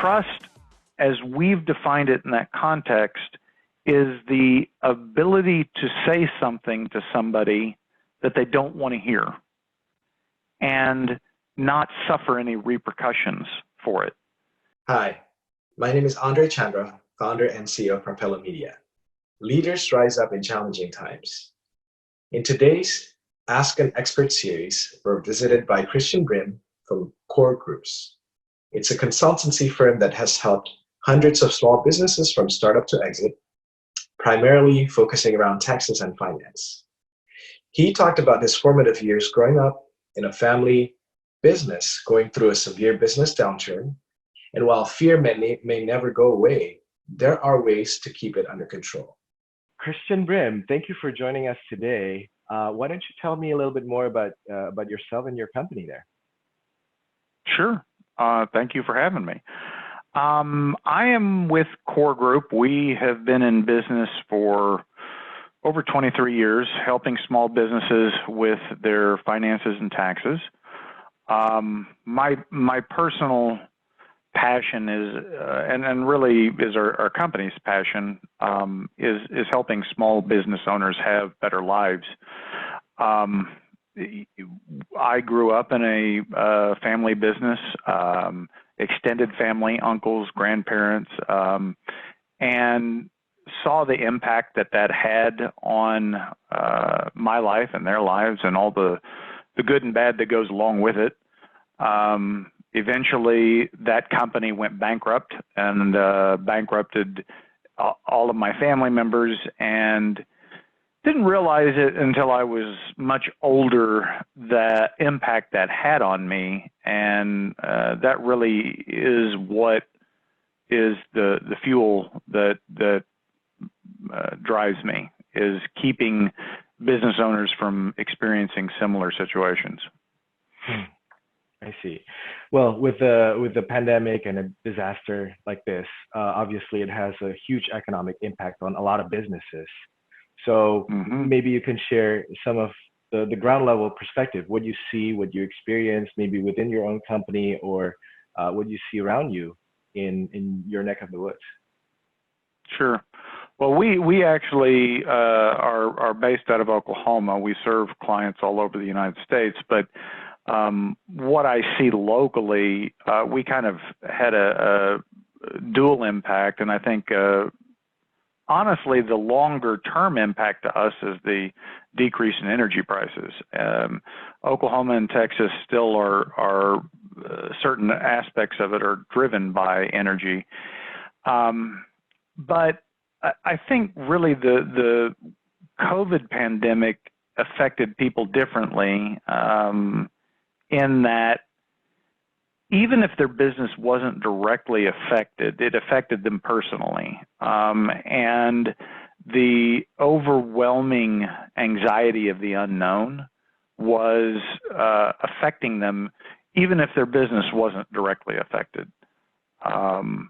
trust, as we've defined it in that context, is the ability to say something to somebody that they don't want to hear and not suffer any repercussions for it. Hi, my name is Andre Chandra, founder and CEO of Propelo Media. Leaders rise up in challenging times. In today's Ask an Expert series, we're visited by Brim from Core Groups. It's a consultancy firm that has helped hundreds of small businesses from startup to exit, primarily focusing around taxes and finance. He talked about his formative years growing up in a family business, going through a severe business downturn. And while fear may never go away, there are ways to keep it under control. Brim, thank you for joining us today. Why don't you tell me a little bit more about yourself and your company there? Sure. Thank you for having me. I am with Core Group. We have been in business for over 23 years, helping small businesses with their finances and taxes. My personal passion is, and really is our company's passion, is helping small business owners have better lives. I grew up in a family business, extended family, uncles, grandparents, and saw the impact that had on my life and their lives and all the good and bad that goes along with it. Eventually, that company went bankrupt and bankrupted all of my family members, and didn't realize it until I was much older, the impact that had on me. And that really is what is the fuel that drives me, is keeping business owners from experiencing similar situations. I see. Well, with the pandemic and a disaster like this, obviously it has a huge economic impact on a lot of businesses. So maybe you can share some of the ground level perspective, what you see, what you experience, maybe within your own company, or what you see around you in your neck of the woods. Sure. Well, we actually are based out of Oklahoma. We serve clients all over the United States, but what I see locally, we kind of had a dual impact, and I think honestly, the longer term impact to us is the decrease in energy prices. Oklahoma and Texas still are certain aspects of it are driven by energy. But I think really the COVID pandemic affected people differently, in that even if their business wasn't directly affected, it affected them personally. And the overwhelming anxiety of the unknown was affecting them, even if their business wasn't directly affected. That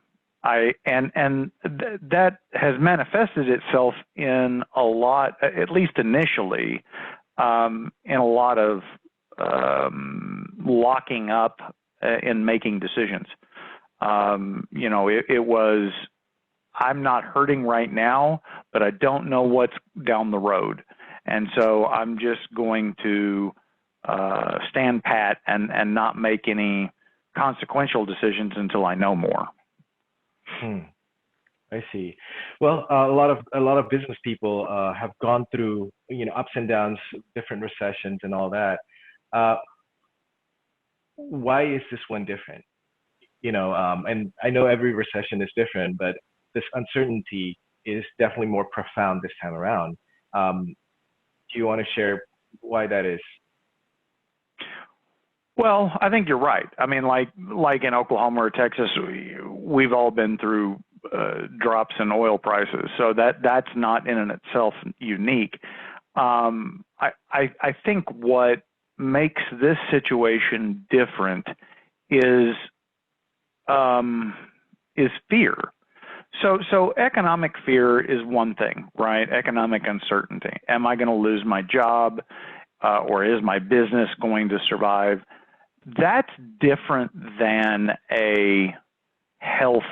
has manifested itself in a lot, at least initially, in a lot of locking up in making decisions. It was, I'm not hurting right now, but I don't know what's down the road. And so I'm just going to stand pat and not make any consequential decisions until I know more. I see. Well, a lot of business people have gone through, ups and downs, different recessions and all that. Why is this one different? And I know every recession is different, but this uncertainty is definitely more profound this time around. Do you want to share why that is? Well, I think you're right. I mean, like in Oklahoma or Texas, we've all been through drops in oil prices, so that's not in and itself unique. I think what makes this situation different is fear. So economic fear is one thing, right? Economic uncertainty. Am I going to lose my job, or is my business going to survive? That's different than a health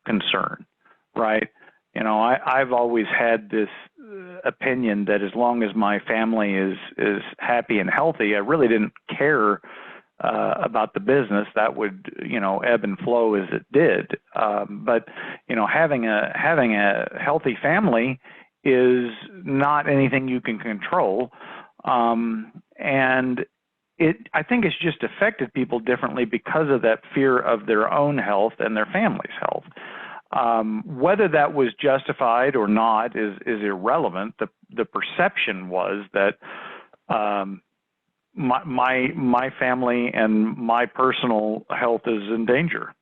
concern, right? You know, I've always had this opinion that as long as my family is happy and healthy, I really didn't care about the business. That would, you know, ebb and flow as it did. But you know, having a healthy family is not anything you can control, and I think it's just affected people differently because of that fear of their own health and their family's health. Whether that was justified or not is irrelevant. The perception was that my family and my personal health is in danger.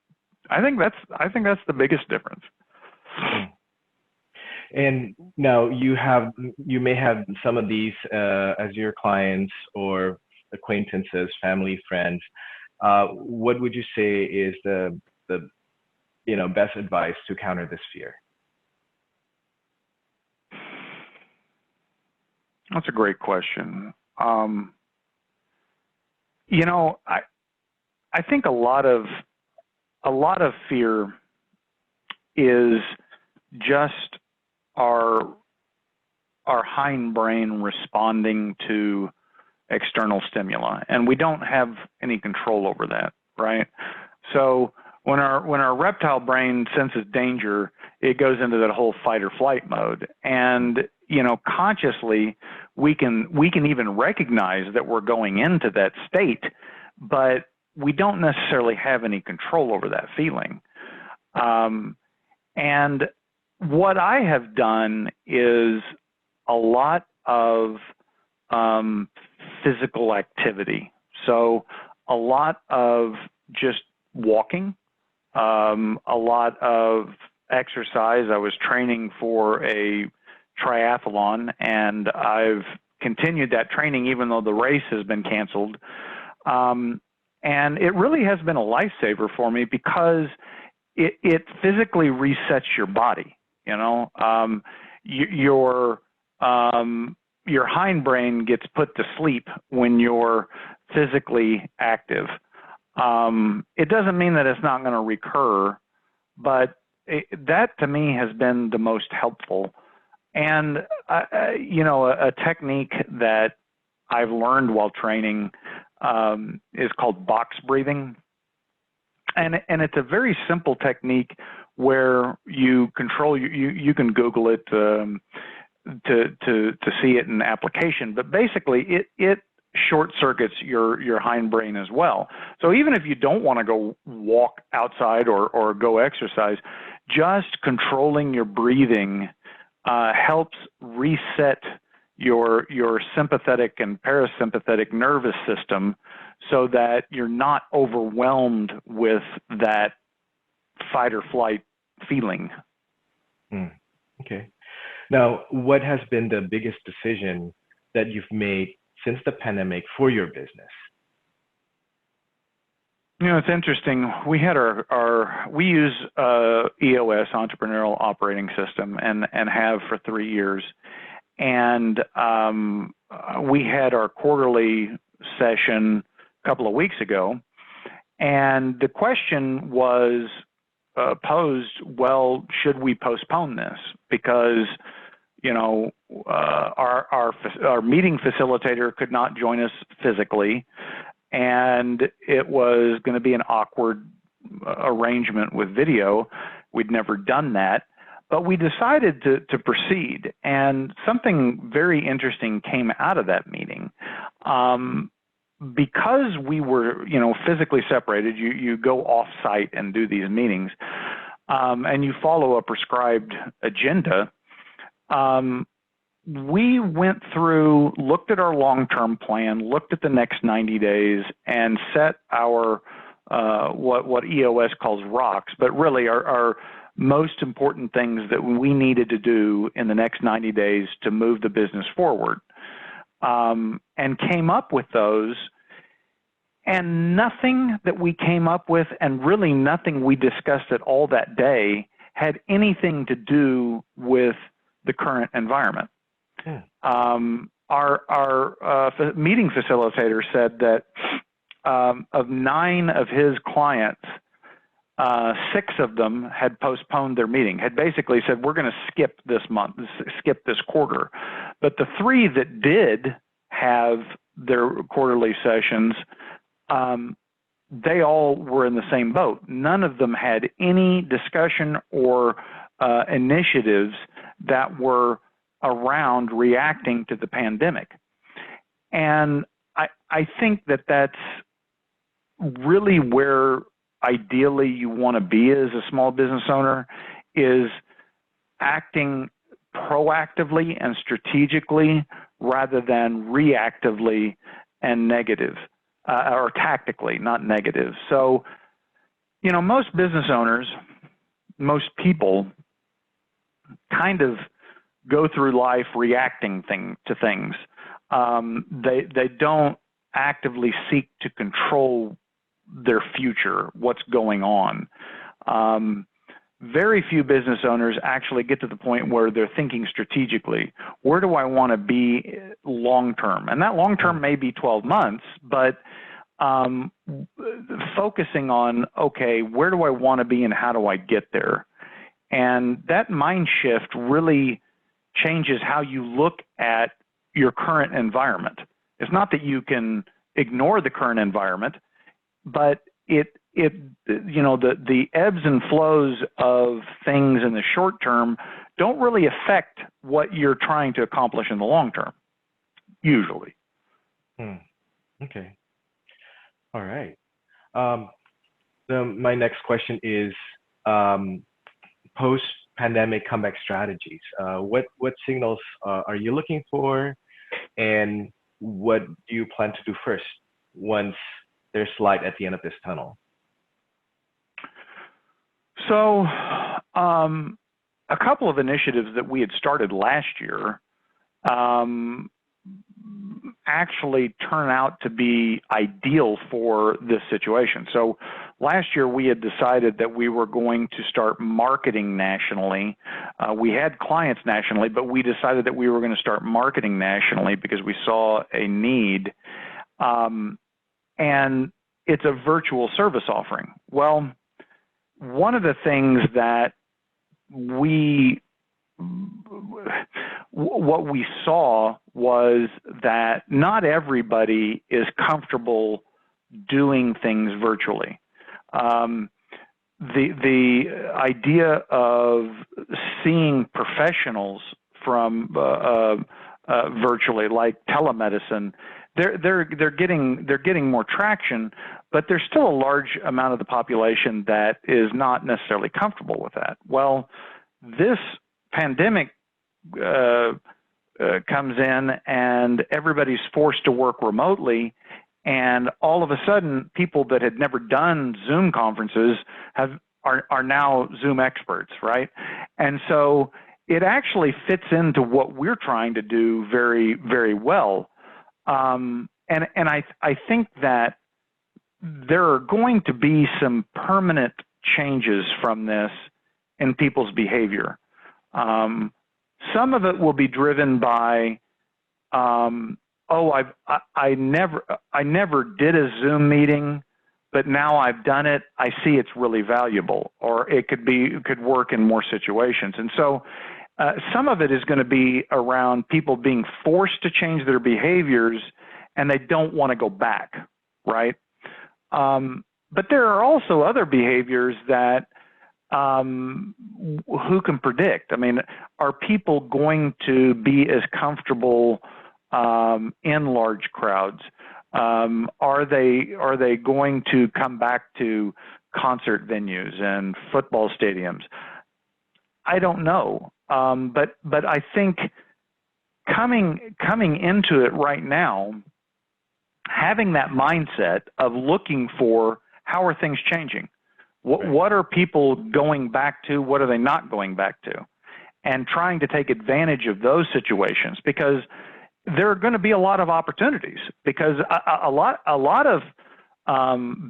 I think that's the biggest difference. And now you may have some of these as your clients or acquaintances, family, friends. What would you say is the best advice to counter this fear? That's a great question. You know, I think a lot of fear is just our hindbrain responding to external stimuli, and we don't have any control over that, right? So when our reptile brain senses danger, it goes into that whole fight or flight mode, and you know, consciously we can even recognize that we're going into that state, but we don't necessarily have any control over that feeling. And what I have done is a lot of physical activity. So a lot of just walking, a lot of exercise. I was training for a triathlon, and I've continued that training even though the race has been canceled. And it really has been a lifesaver for me because it physically resets your body. You know, your hindbrain gets put to sleep when you're physically active. It doesn't mean that it's not going to recur, but that to me has been the most helpful. And, you know, a technique that I've learned while training is called box breathing. And it's a very simple technique where you control, you can Google it to see it in application, but basically it short circuits your hindbrain as well. So even if you don't want to go walk outside or go exercise, just controlling your breathing helps reset your sympathetic and parasympathetic nervous system so that you're not overwhelmed with that fight or flight feeling. Okay. Now, what has been the biggest decision that you've made since the pandemic for your business? You know, it's interesting. We had we use EOS, Entrepreneurial Operating System, and have for 3 years. And we had our quarterly session a couple of weeks ago, and the question was posed, well, should we postpone this? Because, you know, our meeting facilitator could not join us physically, and it was going to be an awkward arrangement with video. We'd never done that, but we decided to proceed, and something very interesting came out of that meeting. Because we were, you know, physically separated, you go off-site and do these meetings, and you follow a prescribed agenda. We went through, looked at our long-term plan, looked at the next 90 days, and set our what EOS calls rocks, but really our most important things that we needed to do in the next 90 days to move the business forward, and came up with those. And nothing that we came up with, and really nothing we discussed at all that day, had anything to do with the current environment. Our meeting facilitator said that of 9 of his clients, 6 of them had postponed their meeting, had basically said, we're going to skip this month, skip this quarter. But the 3 that did have their quarterly sessions, they all were in the same boat. None of them had any discussion or initiatives that were around reacting to the pandemic. And I think that that's really where ideally you want to be as a small business owner, is acting proactively and strategically rather than reactively and negative, or tactically, not negative. So, you know, most business owners, most people kind of go through life reacting to things. They don't actively seek to control their future, what's going on. Very few business owners actually get to the point where they're thinking strategically. Where do I want to be long term? And that long term may be 12 months, but focusing on, okay, where do I want to be and how do I get there? And that mind shift really changes how you look at your current environment. It's not that you can ignore the current environment, but the ebbs and flows of things in the short term don't really affect what you're trying to accomplish in the long term, usually. Okay. All right. My next question is post-pandemic comeback strategies. What signals are you looking for, and what do you plan to do first once there's light at the end of this tunnel? So a couple of initiatives that we had started last year actually turn out to be ideal for this situation. So last year we had decided that we were going to start marketing nationally. We had clients nationally, but we decided that we were going to start marketing nationally because we saw a need. And it's a virtual service offering. Well, one of the things that what we saw was that not everybody is comfortable doing things virtually. The idea of seeing professionals from virtually, like telemedicine, they're getting more traction, but there's still a large amount of the population that is not necessarily comfortable with that. Well, this pandemic comes in and everybody's forced to work remotely, and all of a sudden people that had never done Zoom conferences are now Zoom experts, right? And so it actually fits into what we're trying to do very, very well. And I think that there are going to be some permanent changes from this in people's behavior. Some of it will be driven by, I never did a Zoom meeting, but now I've done it. I see it's really valuable, or it could work in more situations. And so some of it is going to be around people being forced to change their behaviors, and they don't want to go back, right? But there are also other behaviors that who can predict? I mean, are people going to be as comfortable in large crowds? Are they going to come back to concert venues and football stadiums? I don't know. But I think coming into it right now, having that mindset of looking for how are things changing? What are people going back to? What are they not going back to? And trying to take advantage of those situations, because there are going to be a lot of opportunities, because a lot of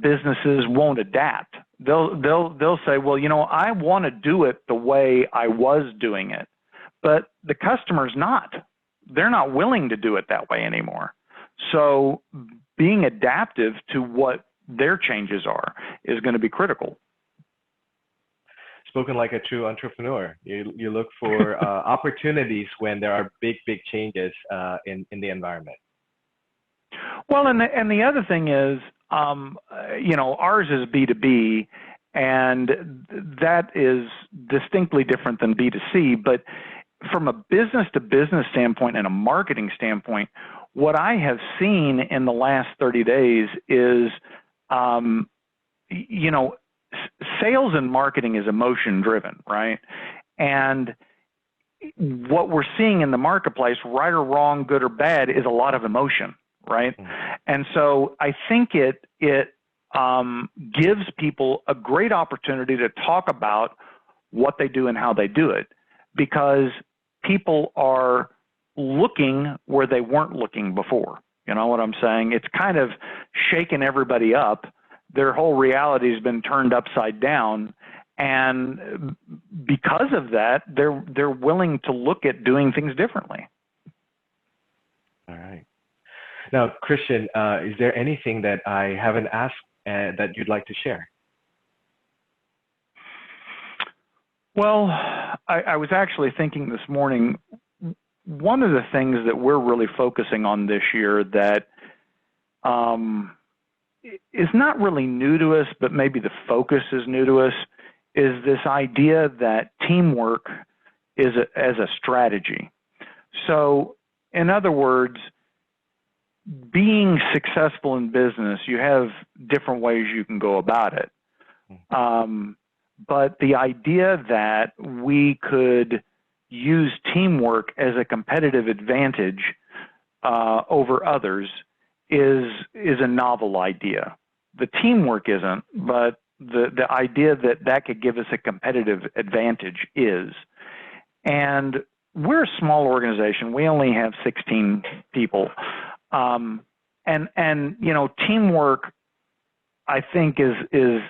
businesses won't adapt. They'll say, well, you know, I want to do it the way I was doing it, but the customer's not. They're not willing to do it that way anymore. So being adaptive to what their changes are is going to be critical. spoken like a true entrepreneur. You look for opportunities when there are big changes in the environment. Well, and the other thing is, ours is B2B, and that is distinctly different than B2C. But from a business to business standpoint and a marketing standpoint, what I have seen in the last 30 days is, sales and marketing is emotion driven, right? And what we're seeing in the marketplace, right or wrong, good or bad, is a lot of emotion, right? And so I think it gives people a great opportunity to talk about what they do and how they do it, because people are looking where they weren't looking before. You know what I'm saying? It's kind of shaken everybody up. Their whole reality has been turned upside down. And because of that, they're willing to look at doing things differently. All right. Now, Christian, is there anything that I haven't asked that you'd like to share? Well, I was actually thinking this morning, one of the things that we're really focusing on this year that is not really new to us, but maybe the focus is new to us, is this idea that teamwork is as a strategy. So, in other words, being successful in business, you have different ways you can go about it. But the idea that we could use teamwork as a competitive advantage over others is a novel idea. The teamwork isn't, but the idea that could give us a competitive advantage is. And we're a small organization. We only have 16 people. And teamwork, I think, is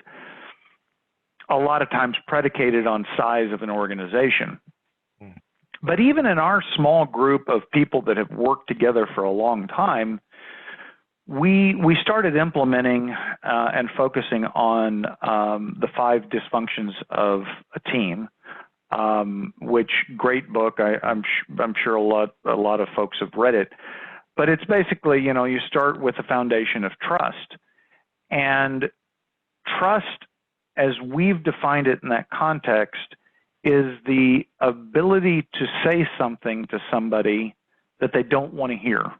a lot of times predicated on size of an organization. But even in our small group of people that have worked together for a long time, we started implementing and focusing on the 5 dysfunctions of a team, which great book. I'm sure a lot of folks have read it. But it's basically, you start with the foundation of trust. And trust, as we've defined it in that context, is the ability to say something to somebody that they don't want to hear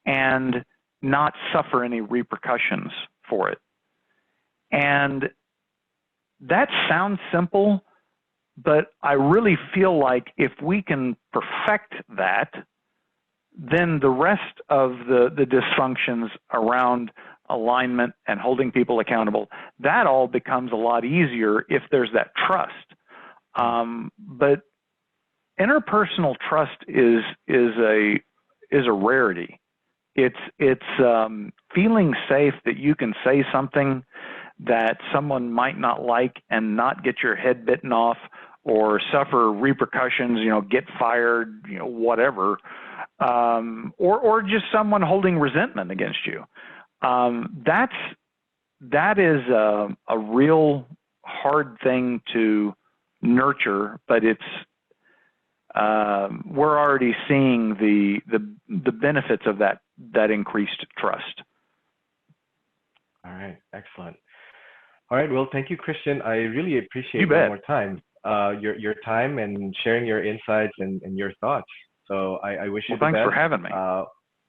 and not suffer any repercussions for it. And that sounds simple, but I really feel like if we can perfect that, then the rest of the dysfunctions around alignment and holding people accountable, that all becomes a lot easier if there's that trust. But interpersonal trust is a rarity. It's feeling safe that you can say something that someone might not like and not get your head bitten off or suffer repercussions, get fired, whatever, or just someone holding resentment against you. That is a real hard thing to nurture, but we're already seeing the benefits of that increased trust. All right, excellent. All right, well, thank you, Christian. I really appreciate one more time, your time and sharing your insights and your thoughts. So I wish you the best. Thanks for having me.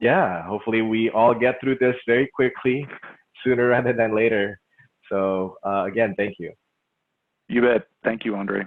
Yeah, hopefully we all get through this very quickly, sooner rather than later. So again, thank you. You bet. Thank you, Andre.